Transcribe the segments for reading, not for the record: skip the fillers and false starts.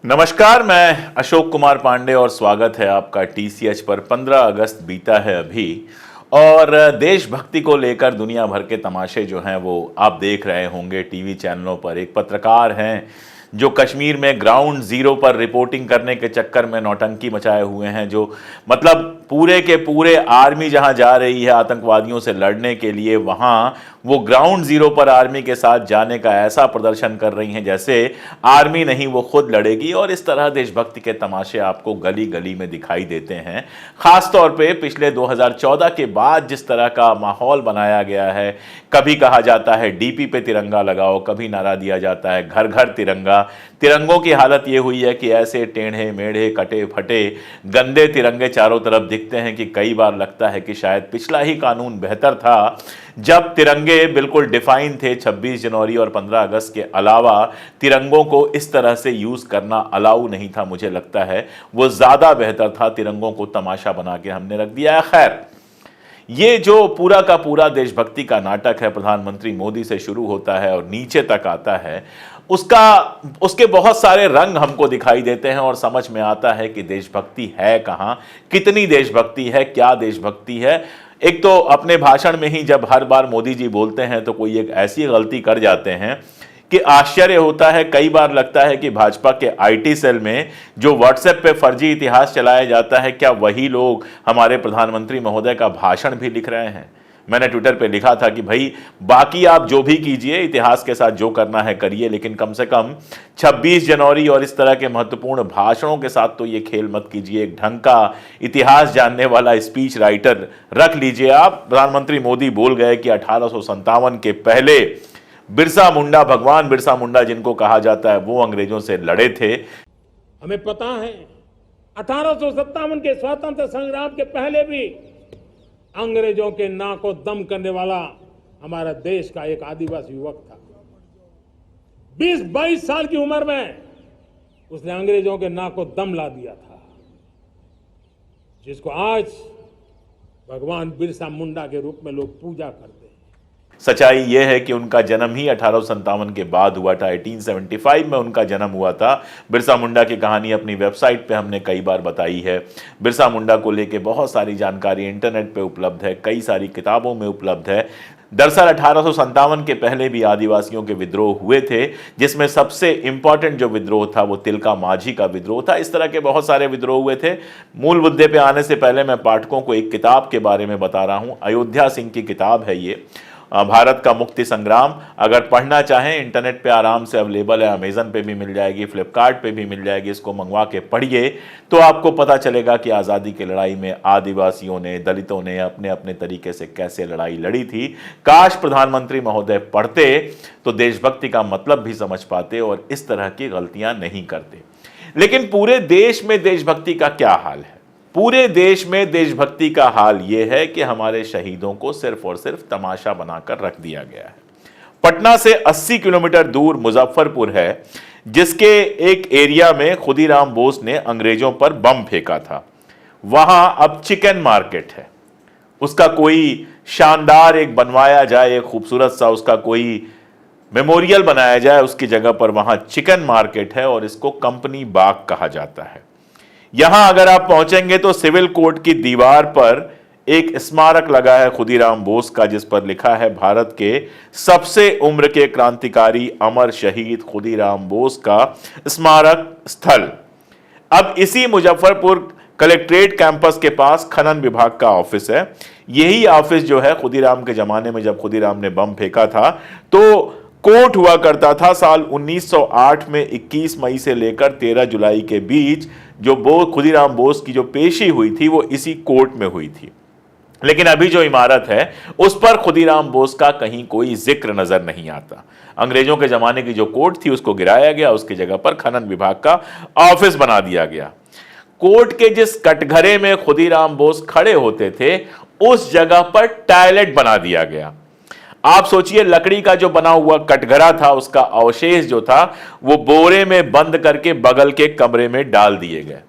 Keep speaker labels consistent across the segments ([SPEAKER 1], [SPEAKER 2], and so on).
[SPEAKER 1] नमस्कार, मैं अशोक कुमार पांडे और स्वागत है आपका टीसीएच पर। 15 अगस्त बीता है अभी और देशभक्ति को लेकर दुनिया भर के तमाशे जो हैं वो आप देख रहे होंगे टीवी चैनलों पर। एक पत्रकार हैं जो कश्मीर में ग्राउंड जीरो पर रिपोर्टिंग करने के चक्कर में नौटंकी मचाए हुए हैं, जो मतलब पूरे के पूरे आर्मी जहां जा रही है आतंकवादियों से लड़ने के लिए, वहां वो ग्राउंड जीरो पर आर्मी के साथ जाने का ऐसा प्रदर्शन कर रही हैं जैसे आर्मी नहीं वो खुद लड़ेगी। और इस तरह देशभक्ति के तमाशे आपको गली गली में दिखाई देते हैं। खासतौर पे पिछले 2014 के बाद जिस तरह का माहौल बनाया गया है, कभी कहा जाता है डीपी पे तिरंगा लगाओ, कभी नारा दिया जाता है घर घर तिरंगा। तिरंगों की हालत ये हुई है कि ऐसे टेढ़े मेढ़े कटे फटे गंदे तिरंगे चारों तरफ दिखते हैं कि कई बार लगता है कि शायद पिछला ही कानून बेहतर था, जब तिरंगे बिल्कुल डिफाइन थे। 26 जनवरी और 15 अगस्त के अलावा तिरंगों को इस तरह से यूज करना अलाउ नहीं था। मुझे लगता है वो ज्यादा बेहतर था। तिरंगों को तमाशा बना के हमने रख दिया है। खैर, ये जो पूरा का पूरा देशभक्ति का नाटक है, प्रधानमंत्री मोदी से शुरू होता है और नीचे तक आता है, उसके बहुत सारे रंग हमको दिखाई देते हैं और समझ में आता है कि देशभक्ति है कहां, कितनी देशभक्ति है, क्या देशभक्ति है। एक तो अपने भाषण में ही जब हर बार मोदी जी बोलते हैं तो कोई एक ऐसी गलती कर जाते हैं कि आश्चर्य होता है। कई बार लगता है कि भाजपा के आईटी सेल में जो व्हाट्सएप पे फर्जी इतिहास चलाया जाता है, क्या वही लोग हमारे प्रधानमंत्री महोदय का भाषण भी लिख रहे हैं। मैंने ट्विटर पे लिखा था कि भाई बाकी आप जो भी कीजिए, इतिहास के साथ जो करना है करिए, लेकिन कम से कम 26 जनवरी और इस तरह के महत्वपूर्ण भाषणों के साथ तो ये खेल मत कीजिए। एक ढंग का इतिहास जानने वाला स्पीच राइटर रख लीजिए आप। प्रधानमंत्री मोदी बोल गए कि 1857 के पहले बिरसा मुंडा, भगवान बिरसा मुंडा जिनको कहा जाता है, वो अंग्रेजों से लड़े थे।
[SPEAKER 2] हमें पता है 1857 के स्वतंत्रता संग्राम के पहले भी अंग्रेजों के नाक को दम करने वाला हमारा देश का एक आदिवासी युवक था। 20-22 साल की उम्र में उसने अंग्रेजों के नाक को दम ला दिया था, जिसको आज भगवान बिरसा मुंडा के रूप में लोग पूजा करते हैं।
[SPEAKER 1] सच्चाई यह है कि उनका जन्म ही 1857 के बाद हुआ था। 1875 में उनका जन्म हुआ था। बिरसा मुंडा की कहानी अपनी वेबसाइट पे हमने कई बार बताई है। बिरसा मुंडा को लेके बहुत सारी जानकारी इंटरनेट पे उपलब्ध है, कई सारी किताबों में उपलब्ध है। दरअसल 1857 के पहले भी आदिवासियों के विद्रोह हुए थे, जिसमें सबसे इंपॉर्टेंट जो विद्रोह था वो तिलका माझी का विद्रोह था। इस तरह के बहुत सारे विद्रोह हुए थे। मूल मुद्दे पे आने से पहले मैं पाठकों को एक किताब के बारे में बता रहा हूं। अयोध्या सिंह की किताब है ये, भारत का मुक्ति संग्राम। अगर पढ़ना चाहें इंटरनेट पे आराम से अवेलेबल है, अमेजन पे भी मिल जाएगी, फ्लिपकार्ट पे भी मिल जाएगी। इसको मंगवा के पढ़िए तो आपको पता चलेगा कि आज़ादी की लड़ाई में आदिवासियों ने, दलितों ने अपने अपने तरीके से कैसे लड़ाई लड़ी थी। काश प्रधानमंत्री महोदय पढ़ते तो देशभक्ति का मतलब भी समझ पाते और इस तरह की गलतियां नहीं करते। लेकिन पूरे देश में देशभक्ति का क्या हाल है? पूरे देश में देशभक्ति का हाल यह है कि हमारे शहीदों को सिर्फ और सिर्फ तमाशा बनाकर रख दिया गया है। पटना से 80 किलोमीटर दूर मुजफ्फरपुर है, जिसके एक एरिया में खुदीराम बोस ने अंग्रेजों पर बम फेंका था। वहां अब चिकन मार्केट है। उसका कोई शानदार एक बनवाया जाए, एक खूबसूरत सा उसका कोई मेमोरियल बनाया जाए उसकी जगह पर। वहां चिकन मार्केट है और इसको कंपनी बाग कहा जाता है। यहां अगर आप पहुंचेंगे तो सिविल कोर्ट की दीवार पर एक स्मारक लगा है खुदीराम बोस का, जिस पर लिखा है भारत के सबसे उम्र के क्रांतिकारी अमर शहीद खुदीराम बोस का स्मारक स्थल। अब इसी मुजफ्फरपुर कलेक्ट्रेट कैंपस के पास खनन विभाग का ऑफिस है। यही ऑफिस जो है खुदीराम के जमाने में, जब खुदीराम ने बम फेंका था तो कोर्ट हुआ करता था। साल 1908 में 21 मई से लेकर 13 जुलाई के बीच जो खुदीराम बोस की जो पेशी हुई थी वो इसी कोर्ट में हुई थी। लेकिन अभी जो इमारत है उस पर खुदीराम बोस का कहीं कोई जिक्र नजर नहीं आता। अंग्रेजों के जमाने की जो कोर्ट थी उसको गिराया गया, उसकी जगह पर खनन विभाग का ऑफिस बना दिया गया। कोर्ट के जिस कटघरे में खुदीराम बोस खड़े होते थे उस जगह पर टॉयलेट बना दिया गया। आप सोचिए, लकड़ी का जो बना हुआ कटघरा था उसका अवशेष जो था वो बोरे में बंद करके बगल के कमरे में डाल दिए गए।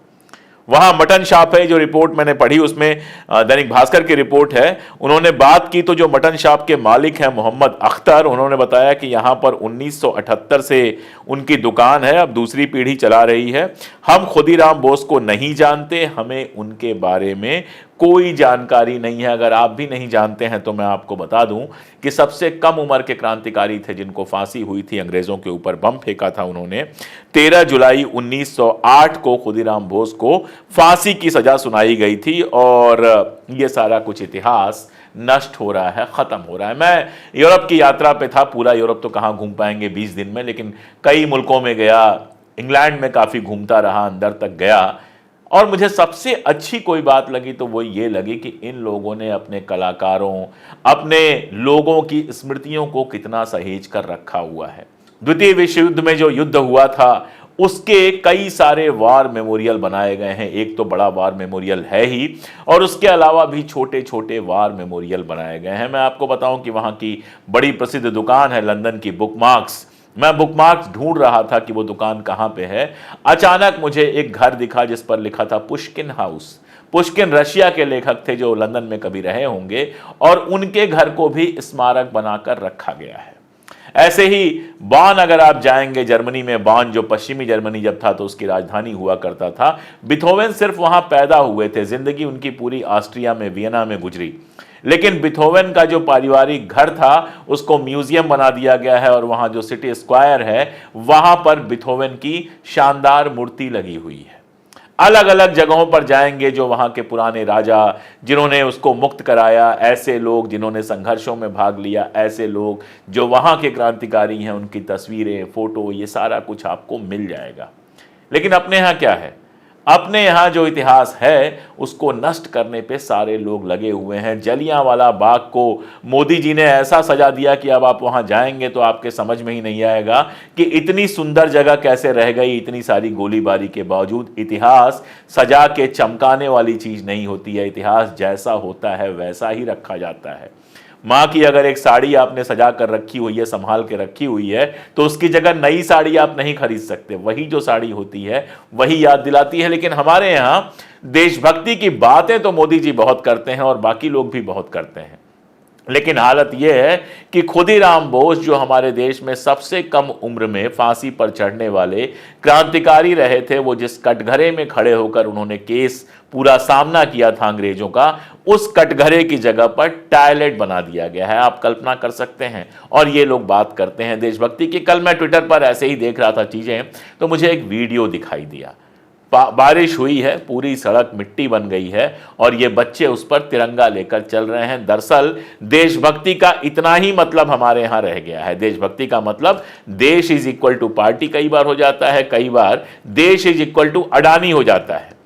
[SPEAKER 1] वहां मटन शॉप है, जो रिपोर्ट मैंने पढ़ी उसमें दैनिक भास्कर की रिपोर्ट है, उन्होंने बात की तो जो मटन शॉप के मालिक हैं मोहम्मद अख्तर, उन्होंने बताया कि यहां पर 1978 से उनकी दुकान है, अब दूसरी पीढ़ी चला रही है। हम खुदीराम बोस को नहीं जानते, हमें उनके बारे में कोई जानकारी नहीं है। अगर आप भी नहीं जानते हैं तो मैं आपको बता दूं कि सबसे कम उम्र के क्रांतिकारी थे जिनको फांसी हुई थी, अंग्रेजों के ऊपर बम फेंका था उन्होंने। 13 जुलाई 1908 को खुदीराम बोस को फांसी की सजा सुनाई गई थी और यह सारा कुछ इतिहास नष्ट हो रहा है, खत्म हो रहा है। मैं यूरोप की यात्रा पे था, पूरा यूरोप तो कहां घूम पाएंगे 20 दिन में, लेकिन कई मुल्कों में गया, इंग्लैंड में काफी घूमता रहा, अंदर तक गया, और मुझे सबसे अच्छी कोई बात लगी तो वो ये लगी कि इन लोगों ने अपने कलाकारों, अपने लोगों की स्मृतियों को कितना सहेज कर रखा हुआ है। द्वितीय विश्व युद्ध में जो युद्ध हुआ था उसके कई सारे वार मेमोरियल बनाए गए हैं, एक तो बड़ा वार मेमोरियल है ही, और उसके अलावा भी छोटे छोटे वार मेमोरियल बनाए गए हैं। मैं आपको बताऊं कि वहां की बड़ी प्रसिद्ध दुकान है लंदन की बुकमार्क्स। मैं बुकमार्क्स ढूंढ रहा था कि वो दुकान कहां पे है, अचानक मुझे एक घर दिखा जिस पर लिखा था पुष्किन हाउस। पुष्किन रशिया के लेखक थे जो लंदन में कभी रहे होंगे, और उनके घर को भी स्मारक बनाकर रखा गया है। ऐसे ही बॉन अगर आप जाएंगे जर्मनी में, बॉन जो पश्चिमी जर्मनी जब था तो उसकी राजधानी हुआ करता था। बिथोवेन सिर्फ वहां पैदा हुए थे, जिंदगी उनकी पूरी ऑस्ट्रिया में, वियना में गुजरी, लेकिन बिथोवेन का जो पारिवारिक घर था उसको म्यूजियम बना दिया गया है, और वहां जो सिटी स्क्वायर है वहां पर बिथोवेन की शानदार मूर्ति लगी हुई है। अलग अलग जगहों पर जाएंगे, जो वहां के पुराने राजा जिन्होंने उसको मुक्त कराया, ऐसे लोग जिन्होंने संघर्षों में भाग लिया, ऐसे लोग जो वहां के क्रांतिकारी हैं, उनकी तस्वीरें, फोटो, ये सारा कुछ आपको मिल जाएगा। लेकिन अपने यहाँ क्या है? अपने यहाँ जो इतिहास है उसको नष्ट करने पे सारे लोग लगे हुए हैं। जलियांवाला बाग को मोदी जी ने ऐसा सजा दिया कि अब आप वहां जाएंगे तो आपके समझ में ही नहीं आएगा कि इतनी सुंदर जगह कैसे रह गई इतनी सारी गोलीबारी के बावजूद। इतिहास सजा के चमकाने वाली चीज नहीं होती है, इतिहास जैसा होता है वैसा ही रखा जाता है। माँ की अगर एक साड़ी आपने सजा कर रखी हुई है, संभाल के रखी हुई है, तो उसकी जगह नई साड़ी आप नहीं खरीद सकते, वही जो साड़ी होती है वही याद दिलाती है। लेकिन हमारे यहाँ देशभक्ति की बातें तो मोदी जी बहुत करते हैं और बाकी लोग भी बहुत करते हैं, लेकिन हालत यह है कि खुदीराम बोस जो हमारे देश में सबसे कम उम्र में फांसी पर चढ़ने वाले क्रांतिकारी रहे थे, वो जिस कटघरे में खड़े होकर उन्होंने केस पूरा सामना किया था अंग्रेजों का, उस कटघरे की जगह पर टॉयलेट बना दिया गया है। आप कल्पना कर सकते हैं। और ये लोग बात करते हैं देशभक्ति की। कल मैं ट्विटर पर ऐसे ही देख रहा था चीजें, तो मुझे एक वीडियो दिखाई दिया। बारिश हुई है, पूरी सड़क मिट्टी बन गई है और ये बच्चे उस पर तिरंगा लेकर चल रहे हैं। दरअसल देशभक्ति का इतना ही मतलब हमारे यहाँ रह गया है। देशभक्ति का मतलब देश इज इक्वल टू पार्टी कई बार हो जाता है, कई बार देश इज इक्वल टू अडानी हो जाता है।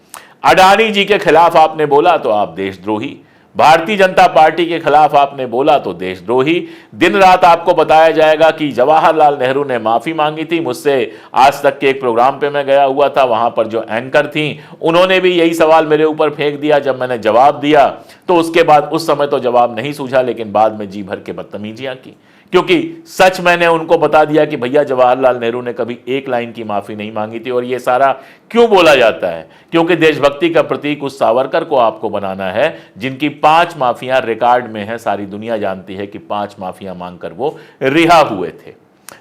[SPEAKER 1] अडानी जी के खिलाफ आपने बोला तो आप देशद्रोही, भारतीय जनता पार्टी के खिलाफ आपने बोला तो देशद्रोही। दिन रात आपको बताया जाएगा कि जवाहरलाल नेहरू ने माफी मांगी थी मुझसे। आज तक के एक प्रोग्राम पे मैं गया हुआ था, वहां पर जो एंकर थी उन्होंने भी यही सवाल मेरे ऊपर फेंक दिया। जब मैंने जवाब दिया तो उसके बाद उस समय तो जवाब नहीं सूझा, लेकिन बाद में जी भर के बदतमीजियां की, क्योंकि सच मैंने उनको बता दिया कि भैया जवाहरलाल नेहरू ने कभी एक लाइन की माफी नहीं मांगी थी। और ये सारा क्यों बोला जाता है? क्योंकि देशभक्ति का प्रतीक उस सावरकर को आपको बनाना है जिनकी 5 माफियां रिकॉर्ड में है। सारी दुनिया जानती है कि 5 माफियां मांगकर वो रिहा हुए थे।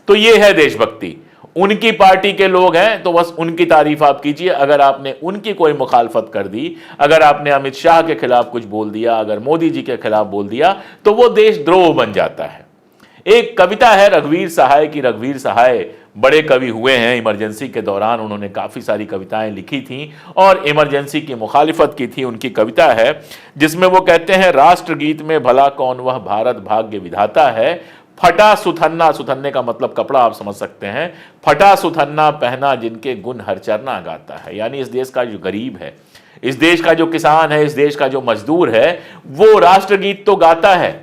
[SPEAKER 1] तो ये है देशभक्ति। उनकी पार्टी के लोग हैं तो बस उनकी तारीफ आप कीजिए। अगर आपने उनकी कोई मुखालफत कर दी, अगर आपने अमित शाह के खिलाफ कुछ बोल दिया, अगर मोदी जी के खिलाफ बोल दिया, तो वो देशद्रोह बन जाता है। एक कविता है रघुवीर सहाय की। रघुवीर सहाय बड़े कवि हुए हैं। इमरजेंसी के दौरान उन्होंने काफी सारी कविताएं लिखी थी और इमरजेंसी की मुखालिफत की थी। उनकी कविता है जिसमें वो कहते हैं, राष्ट्रगीत में भला कौन वह भारत भाग्य विधाता है, फटा सुथन्ना, सुथन्ने का मतलब कपड़ा आप समझ सकते हैं, फटा सुथन्ना पहना जिनके गुण हर चरना गाता है। यानी इस देश का जो गरीब है, इस देश का जो किसान है, इस देश का जो मजदूर है, वो राष्ट्रगीत तो गाता है,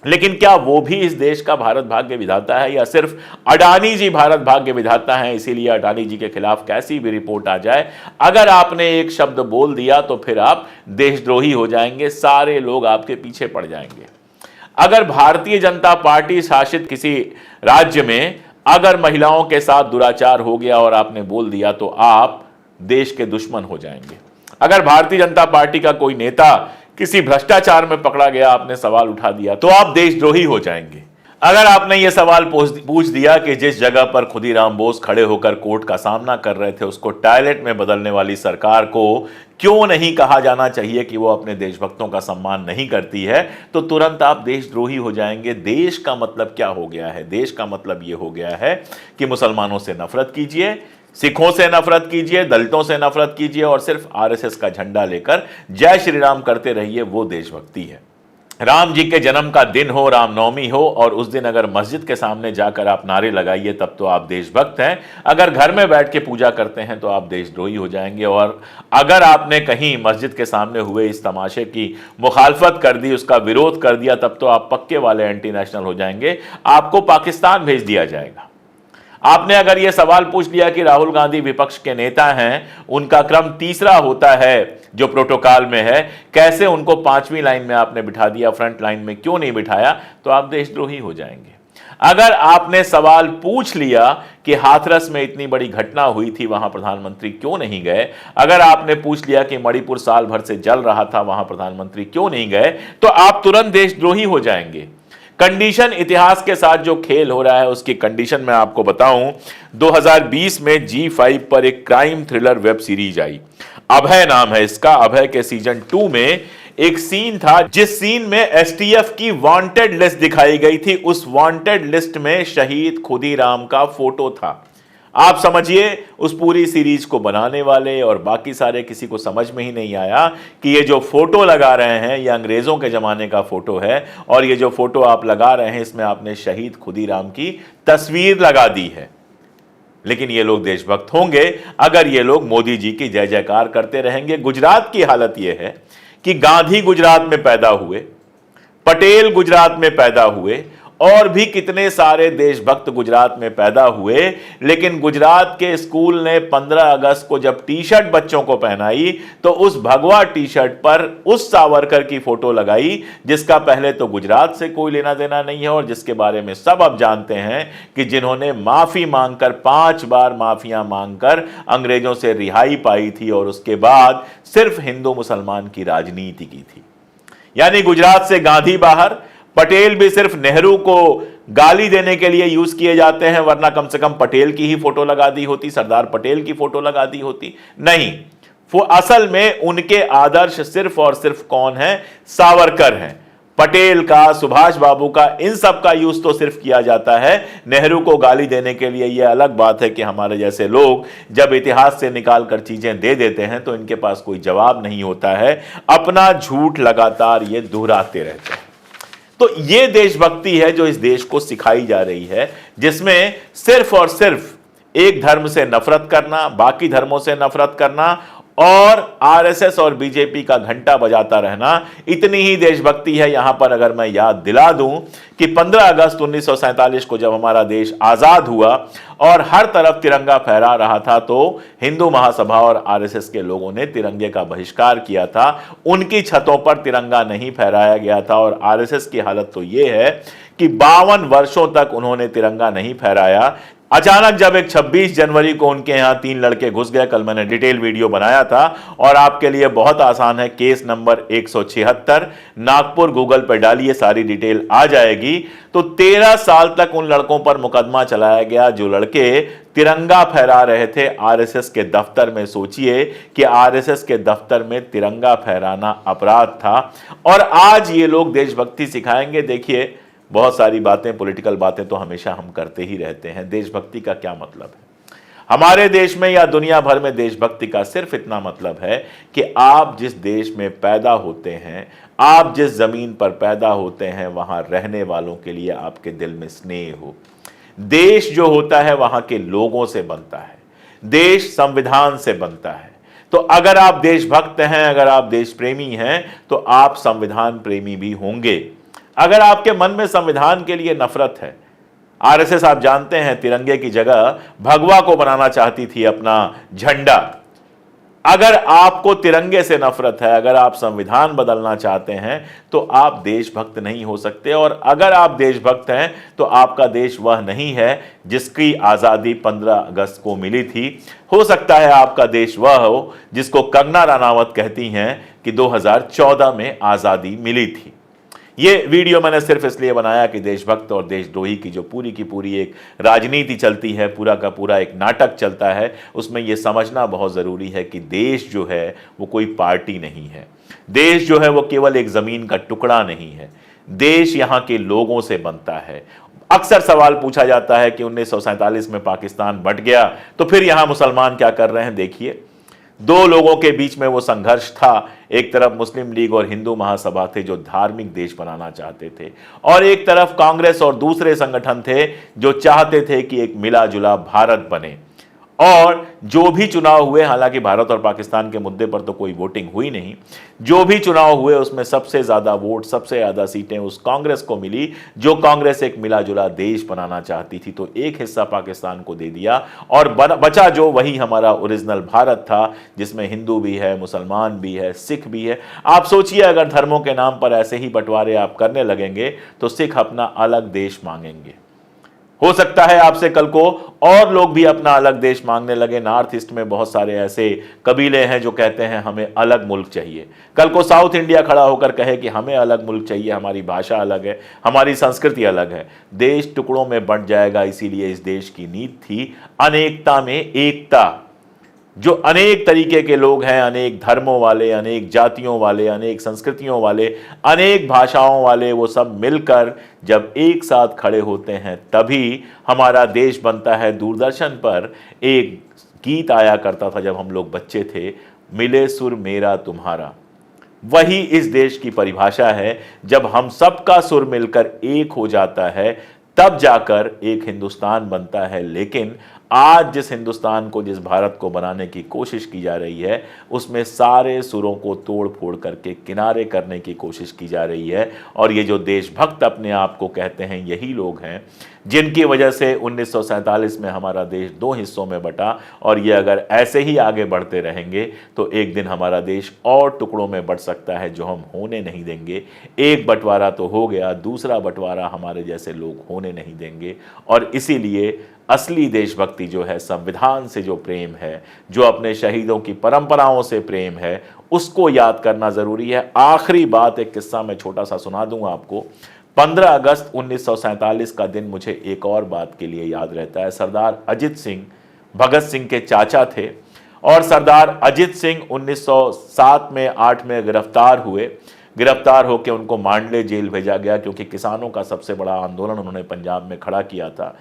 [SPEAKER 1] लेकिन क्या वो भी इस देश का भारत भाग्य विधाता है, या सिर्फ अडानी जी भारत भाग्य विधाता है? इसीलिए अडानी जी के खिलाफ कैसी भी रिपोर्ट आ जाए, अगर आपने एक शब्द बोल दिया तो फिर आप देशद्रोही हो जाएंगे, सारे लोग आपके पीछे पड़ जाएंगे। अगर भारतीय जनता पार्टी शासित किसी राज्य में अगर महिलाओं के साथ दुराचार हो गया और आपने बोल दिया तो आप देश के दुश्मन हो जाएंगे। अगर भारतीय जनता पार्टी का कोई नेता किसी भ्रष्टाचार में पकड़ा गया, आपने सवाल उठा दिया, तो आप देशद्रोही हो जाएंगे। अगर आपने ये सवाल पूछ दिया कि जिस जगह पर खुदीराम बोस खड़े होकर कोर्ट का सामना कर रहे थे उसको टॉयलेट में बदलने वाली सरकार को क्यों नहीं कहा जाना चाहिए कि वो अपने देशभक्तों का सम्मान नहीं करती है, तो तुरंत आप देशद्रोही हो जाएंगे। देश का मतलब क्या हो गया है? देश का मतलब ये हो गया है कि मुसलमानों से नफरत कीजिए, सिखों से नफरत कीजिए, दलितों से नफरत कीजिए और सिर्फ आरएसएस का झंडा लेकर जय श्री राम करते रहिए, वो देशभक्ति है। राम जी के जन्म का दिन हो, रामनवमी हो, और उस दिन अगर मस्जिद के सामने जाकर आप नारे लगाइए, तब तो आप देशभक्त हैं। अगर घर में बैठ के पूजा करते हैं तो आप देशद्रोही हो जाएंगे। और अगर आपने कहीं मस्जिद के सामने हुए इस तमाशे की मुखालफत कर दी, उसका विरोध कर दिया, तब तो आप पक्के वाले एंटी नेशनल हो जाएंगे, आपको पाकिस्तान भेज दिया जाएगा। आपने अगर यह सवाल पूछ लिया कि राहुल गांधी विपक्ष के नेता हैं, उनका क्रम तीसरा होता है जो प्रोटोकॉल में है, कैसे उनको 5वीं लाइन में आपने बिठा दिया, फ्रंट लाइन में क्यों नहीं बिठाया, तो आप देशद्रोही हो जाएंगे। अगर आपने सवाल पूछ लिया कि हाथरस में इतनी बड़ी घटना हुई थी, वहां प्रधानमंत्री क्यों नहीं गए, अगर आपने पूछ लिया कि मणिपुर साल भर से जल रहा था, वहां प्रधानमंत्री क्यों नहीं गए, तो आप तुरंत देशद्रोही हो जाएंगे। कंडीशन इतिहास के साथ जो खेल हो रहा है उसकी कंडीशन मैं आपको बताऊं। 2020 में G5 पर एक क्राइम थ्रिलर वेब सीरीज आई, अभय नाम है इसका। अभय के सीजन 2 में एक सीन था जिस सीन में एसटीएफ की वांटेड लिस्ट दिखाई गई थी। उस वांटेड लिस्ट में शहीद खुदीराम का फोटो था। आप समझिए, उस पूरी सीरीज को बनाने वाले और बाकी सारे किसी को समझ में ही नहीं आया कि ये जो फोटो लगा रहे हैं ये अंग्रेजों के जमाने का फोटो है, और ये जो फोटो आप लगा रहे हैं इसमें आपने शहीद खुदीराम की तस्वीर लगा दी है। लेकिन ये लोग देशभक्त होंगे अगर ये लोग मोदी जी की जय जयकार करते रहेंगे। गुजरात की हालत यह है कि गांधी गुजरात में पैदा हुए, पटेल गुजरात में पैदा हुए, और भी कितने सारे देशभक्त गुजरात में पैदा हुए, लेकिन गुजरात के स्कूल ने 15 अगस्त को जब टी शर्ट बच्चों को पहनाई तो उस भगवा टी शर्ट पर उस सावरकर की फोटो लगाई जिसका पहले तो गुजरात से कोई लेना देना नहीं है, और जिसके बारे में सब अब जानते हैं कि जिन्होंने माफी मांगकर 5 बार माफियां मांगकर अंग्रेजों से रिहाई पाई थी और उसके बाद सिर्फ हिंदू मुसलमान की राजनीति की थी। यानी गुजरात से गांधी बाहर, पटेल भी सिर्फ नेहरू को गाली देने के लिए यूज किए जाते हैं, वरना कम से कम पटेल की ही फोटो लगा दी होती, सरदार पटेल की फोटो लगा दी होती। नहीं, वो असल में उनके आदर्श सिर्फ और सिर्फ कौन है? सावरकर हैं। पटेल का, सुभाष बाबू का, इन सब का यूज तो सिर्फ किया जाता है नेहरू को गाली देने के लिए। यह अलग बात है कि हमारे जैसे लोग जब इतिहास से निकाल कर चीजें दे देते हैं तो इनके पास कोई जवाब नहीं होता है, अपना झूठ लगातार ये दोहराते रहते हैं। तो ये देशभक्ति है जो इस देश को सिखाई जा रही है, जिसमें सिर्फ और सिर्फ एक धर्म से नफरत करना, बाकी धर्मों से नफरत करना और आरएसएस और बीजेपी का घंटा बजाता रहना, इतनी ही देशभक्ति है। यहां पर अगर मैं याद दिला दूं कि 15 अगस्त 1947 को जब हमारा देश आजाद हुआ और हर तरफ तिरंगा फहरा रहा था, तो हिंदू महासभा और आरएसएस के लोगों ने तिरंगे का बहिष्कार किया था। उनकी छतों पर तिरंगा नहीं फहराया गया था, और आरएसएस की हालत तो यह है कि 52 वर्षों तक उन्होंने तिरंगा नहीं फहराया। अचानक जब एक 26 जनवरी को उनके यहां 3 लड़के घुस गए, कल मैंने डिटेल वीडियो बनाया था और आपके लिए बहुत आसान है, केस नंबर 176 नागपुर, गूगल पर डालिए, सारी डिटेल आ जाएगी। तो 13 साल तक उन लड़कों पर मुकदमा चलाया गया जो लड़के तिरंगा फहरा रहे थे आरएसएस के दफ्तर में। सोचिए कि आरएसएस के दफ्तर में तिरंगा फहराना अपराध था, और आज ये लोग देशभक्ति सिखाएंगे। देखिए, बहुत सारी बातें, पॉलिटिकल बातें तो हमेशा हम करते ही रहते हैं। देशभक्ति का क्या मतलब है? हमारे देश में या दुनिया भर में देशभक्ति का सिर्फ इतना मतलब है कि आप जिस देश में पैदा होते हैं, आप जिस जमीन पर पैदा होते हैं, वहां रहने वालों के लिए आपके दिल में स्नेह हो। देश जो होता है वहां के लोगों से बनता है, देश संविधान से बनता है। तो अगर आप देशभक्त हैं, अगर आप देश प्रेमी हैं, तो आप संविधान प्रेमी भी होंगे। अगर आपके मन में संविधान के लिए नफरत है, आरएसएस आप जानते हैं तिरंगे की जगह भगवा को बनाना चाहती थी अपना झंडा, अगर आपको तिरंगे से नफरत है, अगर आप संविधान बदलना चाहते हैं, तो आप देशभक्त नहीं हो सकते। और अगर आप देशभक्त हैं तो आपका देश वह नहीं है जिसकी आज़ादी 15 अगस्त को मिली थी। हो सकता है आपका देश वह हो जिसको कंगना रनावत कहती हैं कि 2014 में आज़ादी मिली थी। ये वीडियो मैंने सिर्फ इसलिए बनाया कि देशभक्त और देशद्रोही की जो पूरी की पूरी एक राजनीति चलती है, पूरा का पूरा एक नाटक चलता है, उसमें यह समझना बहुत ज़रूरी है कि देश जो है वो कोई पार्टी नहीं है। देश जो है वो केवल एक ज़मीन का टुकड़ा नहीं है। देश यहाँ के लोगों से बनता है। अक्सर सवाल पूछा जाता है कि 1947 में पाकिस्तान बंट गया तो फिर यहाँ मुसलमान क्या कर रहे हैं। देखिए, दो लोगों के बीच में वो संघर्ष था। एक तरफ मुस्लिम लीग और हिंदू महासभा थे जो धार्मिक देश बनाना चाहते थे, और एक तरफ कांग्रेस और दूसरे संगठन थे जो चाहते थे कि एक मिला जुला भारत बने। और जो भी चुनाव हुए, हालांकि भारत और पाकिस्तान के मुद्दे पर तो कोई वोटिंग हुई नहीं, जो भी चुनाव हुए उसमें सबसे ज्यादा वोट, सबसे ज्यादा सीटें उस कांग्रेस को मिली जो कांग्रेस एक मिला जुला देश बनाना चाहती थी। तो एक हिस्सा पाकिस्तान को दे दिया और बचा जो वही हमारा ओरिजिनल भारत था, जिसमें हिंदू भी है, मुसलमान भी है, सिख भी है। आप सोचिए, अगर धर्मों के नाम पर ऐसे ही बंटवारे आप करने लगेंगे तो सिख अपना अलग देश मांगेंगे। हो सकता है आपसे कल को और लोग भी अपना अलग देश मांगने लगे। नॉर्थ ईस्ट में बहुत सारे ऐसे कबीले हैं जो कहते हैं हमें अलग मुल्क चाहिए। कल को साउथ इंडिया खड़ा होकर कहे कि हमें अलग मुल्क चाहिए, हमारी भाषा अलग है, हमारी संस्कृति अलग है। देश टुकड़ों में बंट जाएगा। इसीलिए इस देश की नीति थी अनेकता में एकता। जो अनेक तरीके के लोग हैं, अनेक धर्मों वाले, अनेक जातियों वाले, अनेक संस्कृतियों वाले, अनेक भाषाओं वाले, वो सब मिलकर जब एक साथ खड़े होते हैं तभी हमारा देश बनता है। दूरदर्शन पर एक गीत आया करता था जब हम लोग बच्चे थे, मिले सुर मेरा तुम्हारा। वही इस देश की परिभाषा है। जब हम सबका सुर मिलकर एक हो जाता है तब जाकर एक हिंदुस्तान बनता है। लेकिन आज जिस हिंदुस्तान को, जिस भारत को बनाने की कोशिश की जा रही है, उसमें सारे सुरों को तोड़ फोड़ करके किनारे करने की कोशिश की जा रही है। और ये जो देशभक्त अपने आप को कहते हैं, यही लोग हैं जिनकी वजह से 1947 में हमारा देश दो हिस्सों में बटा। और ये अगर ऐसे ही आगे बढ़ते रहेंगे तो एक दिन हमारा देश और टुकड़ों में बट सकता है, जो हम होने नहीं देंगे। एक बंटवारा तो हो गया, दूसरा बंटवारा हमारे जैसे लोग होने नहीं देंगे। और इसीलिए असली देशभक्ति जो है, संविधान से जो प्रेम है, जो अपने शहीदों की परंपराओं से प्रेम है, उसको याद करना जरूरी है। आखिरी बात, एक किस्सा मैं छोटा सा सुना दूंगा आपको। 15 अगस्त 1947 का दिन मुझे एक और बात के लिए याद रहता है। सरदार अजित सिंह भगत सिंह के चाचा थे, और सरदार अजित सिंह 1907 में 8 में गिरफ्तार हुए। गिरफ्तार होकर उनको मांडले जेल भेजा गया, क्योंकि किसानों का सबसे बड़ा आंदोलन उन्होंने पंजाब में खड़ा किया था।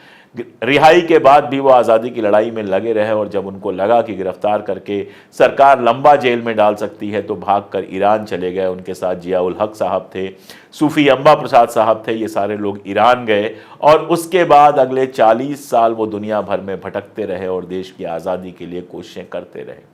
[SPEAKER 1] रिहाई के बाद भी वो आज़ादी की लड़ाई में लगे रहे, और जब उनको लगा कि गिरफ्तार करके सरकार लंबा जेल में डाल सकती है तो भागकर ईरान चले गए। उनके साथ जिया उल हक साहब थे, सूफी अम्बा प्रसाद साहब थे, ये सारे लोग ईरान गए। और उसके बाद अगले 40 साल वो दुनिया भर में भटकते रहे और देश की आज़ादी के लिए कोशिशें करते रहे।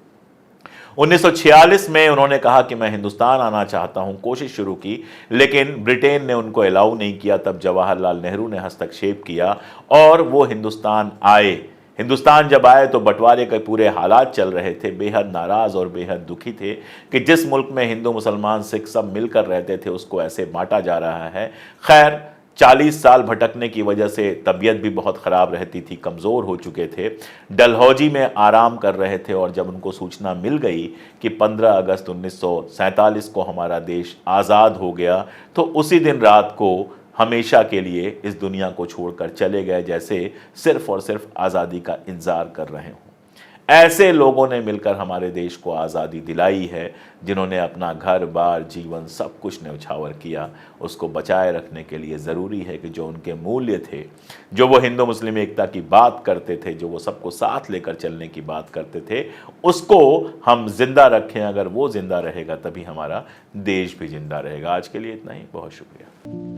[SPEAKER 1] 1946 में उन्होंने कहा कि मैं हिंदुस्तान आना चाहता हूं, कोशिश शुरू की, लेकिन ब्रिटेन ने उनको अलाउ नहीं किया। तब जवाहरलाल नेहरू ने हस्तक्षेप किया और वो हिंदुस्तान आए। हिंदुस्तान जब आए तो बंटवारे के पूरे हालात चल रहे थे। बेहद नाराज और बेहद दुखी थे कि जिस मुल्क में हिंदू, मुसलमान, सिख सब मिलकर रहते थे, उसको ऐसे बांटा जा रहा है। खैर, 40 साल भटकने की वजह से तबीयत भी बहुत ख़राब रहती थी, कमज़ोर हो चुके थे, डलहौजी में आराम कर रहे थे। और जब उनको सूचना मिल गई कि 15 अगस्त 1947 को हमारा देश आज़ाद हो गया, तो उसी दिन रात को हमेशा के लिए इस दुनिया को छोड़कर चले गए, जैसे सिर्फ़ और सिर्फ आज़ादी का इंतज़ार कर रहे हों। ऐसे लोगों ने मिलकर हमारे देश को आज़ादी दिलाई है, जिन्होंने अपना घर बार, जीवन, सब कुछ न्यौछावर किया। उसको बचाए रखने के लिए ज़रूरी है कि जो उनके मूल्य थे, जो वो हिंदू मुस्लिम एकता की बात करते थे, जो वो सबको साथ लेकर चलने की बात करते थे, उसको हम जिंदा रखें। अगर वो जिंदा रहेगा तभी हमारा देश भी जिंदा रहेगा। आज के लिए इतना ही, बहुत शुक्रिया।